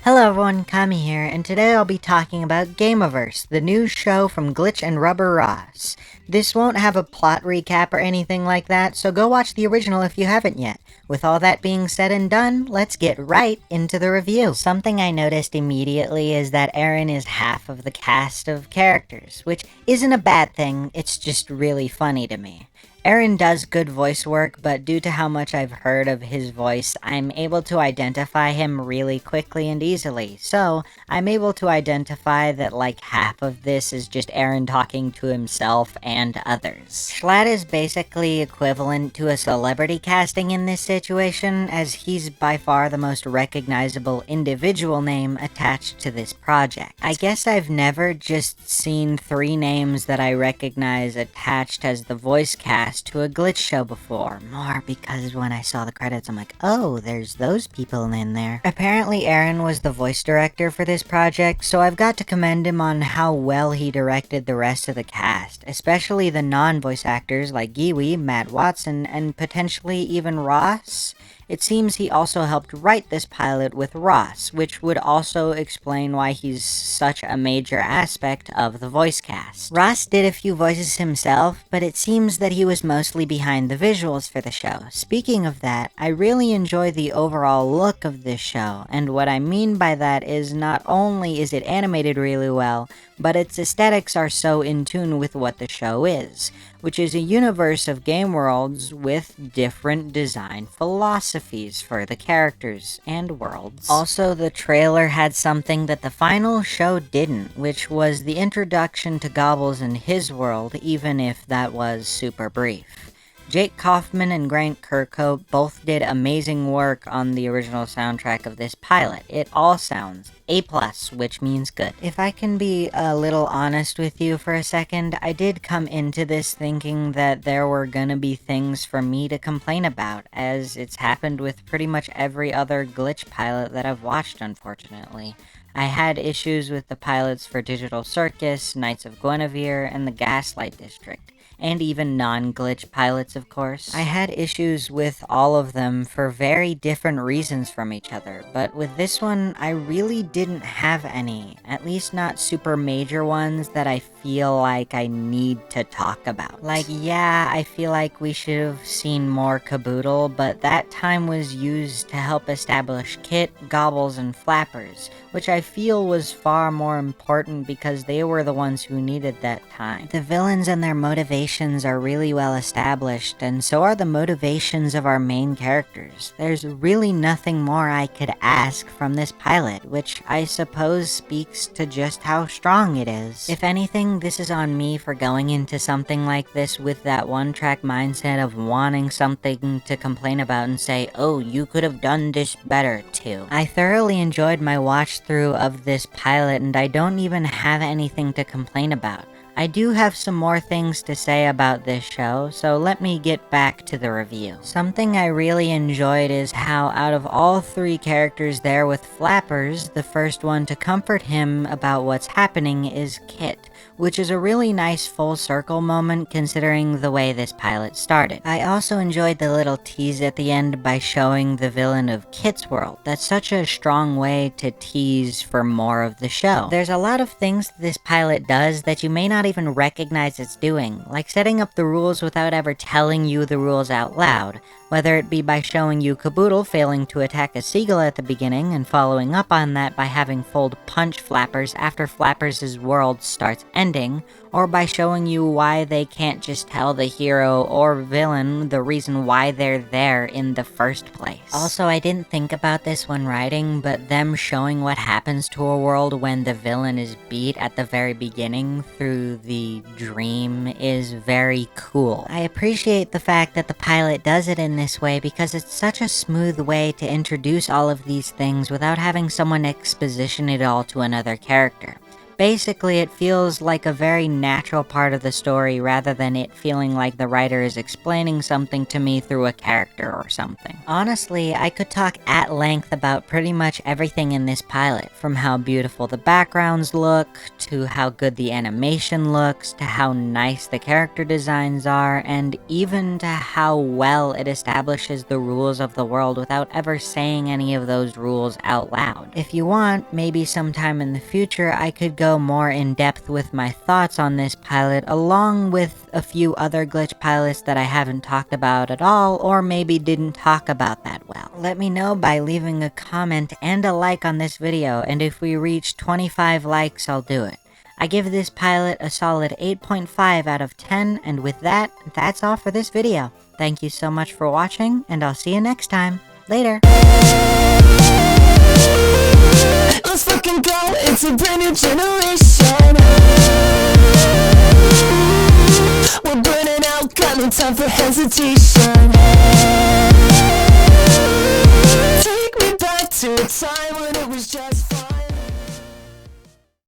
Hello everyone, Kami here, and today I'll be talking about Gameoverse, the new show from Glitch and RubberRoss. This won't have a plot recap or anything like that, so go watch the original if you haven't yet. With all that being said and done, let's get right into the review. Something I noticed immediately is that Arin is half of the cast of characters, which isn't a bad thing, it's just really funny to me. Arin does good voice work, but due to how much I've heard of his voice, I'm able to identify him really quickly and easily. So, I'm able to identify that like half of this is just Arin talking to himself and others. Jschlatt is basically equivalent to a celebrity casting in this situation, as he's by far the most recognizable individual name attached to this project. I guess I've never just seen 3 names that I recognize attached as the voice cast to a Glitch show before, more because when I saw the credits I'm like, oh, there's those people in there. Apparently Arin was the voice director for this project, so I've got to commend him on how well he directed the rest of the cast, especially the non-voice actors like Giwi, Matt Watson, and potentially even Ross. It seems he also helped write this pilot with Ross, which would also explain why he's such a major aspect of the voice cast. Ross did a few voices himself, but it seems that he was mostly behind the visuals for the show. Speaking of that, I really enjoy the overall look of this show, and what I mean by that is not only is it animated really well, but its aesthetics are so in tune with what the show is, which is a universe of game worlds with different design philosophies for the characters and worlds. Also, the trailer had something that the final show didn't, which was the introduction to Gobbles and his world, even if that was super brief. Jake Kaufman and Grant Kirkhope both did amazing work on the original soundtrack of this pilot. It all sounds A+, which means good. If I can be a little honest with you for a second, I did come into this thinking that there were gonna be things for me to complain about, as it's happened with pretty much every other Glitch pilot that I've watched, unfortunately. I had issues with the pilots for Digital Circus, Knights of Guinevere, and the Gaslight District, and even non-Glitch pilots, of course. I had issues with all of them for very different reasons from each other, but with this one, I really didn't have any, at least not super major ones that I feel like I need to talk about. Like, yeah, I feel like we should have seen more Caboodle, but that time was used to help establish Kit, Gobbles, and Flappers, which I feel was far more important because they were the ones who needed that time. The villains and their motivations are really well established, and so are the motivations of our main characters. There's really nothing more I could ask from this pilot, which I suppose speaks to just how strong it is. If anything, this is on me for going into something like this with that one-track mindset of wanting something to complain about and say, oh, you could have done this better too. I thoroughly enjoyed my watch through of this pilot, and I don't even have anything to complain about. I do have some more things to say about this show, so let me get back to the review. Something I really enjoyed is how out of all 3 characters there with Flappers, the first one to comfort him about what's happening is Kit, which is a really nice full circle moment considering the way this pilot started. I also enjoyed the little tease at the end by showing the villain of Kit's world. That's such a strong way to tease for more of the show. There's a lot of things this pilot does that you may not even recognize it's doing, like setting up the rules without ever telling you the rules out loud, whether it be by showing you Caboodle failing to attack a seagull at the beginning and following up on that by having Fold punch Flappers after Flappers' world starts ending, or by showing you why they can't just tell the hero or villain the reason why they're there in the first place. Also, I didn't think about this when writing, but them showing what happens to a world when the villain is beat at the very beginning through the dream is very cool. I appreciate the fact that the pilot does it in this way because it's such a smooth way to introduce all of these things without having someone exposition it all to another character. Basically, it feels like a very natural part of the story rather than it feeling like the writer is explaining something to me through a character or something. Honestly, I could talk at length about pretty much everything in this pilot, from how beautiful the backgrounds look, to how good the animation looks, to how nice the character designs are, and even to how well it establishes the rules of the world without ever saying any of those rules out loud. If you want, maybe sometime in the future I could go more in depth with my thoughts on this pilot, along with a few other glitch pilots that I haven't talked about at all, or maybe didn't talk about that well. Let me know by leaving a comment and a like on this video, and if we reach 25 likes, I'll do it. I give this pilot a solid 8.5 out of 10, and with that, that's all for this video. Thank you so much for watching, and I'll see you next time. Later! Let's fucking go, it's a brand new generation. We're burning out, got no time for hesitation. Take me back to a time